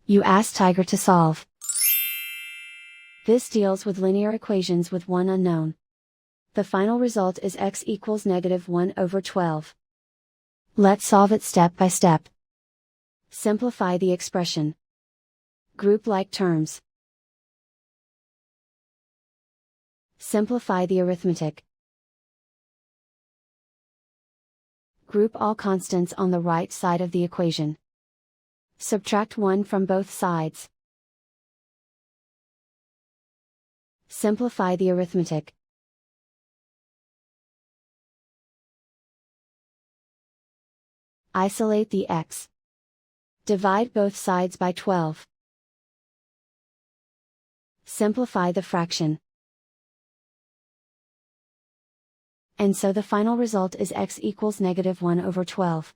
You ask Tiger to solve. This deals with linear equations with one unknown. The final result is x equals -1/12. Let's solve it step by step. Simplify the expression. Group like terms. Simplify the arithmetic. Group all constants on the right side of the equation. Subtract 1 from both sides. Simplify the arithmetic. Isolate the x. Divide both sides by 12. Simplify the fraction. And so the final result is x equals -1/12.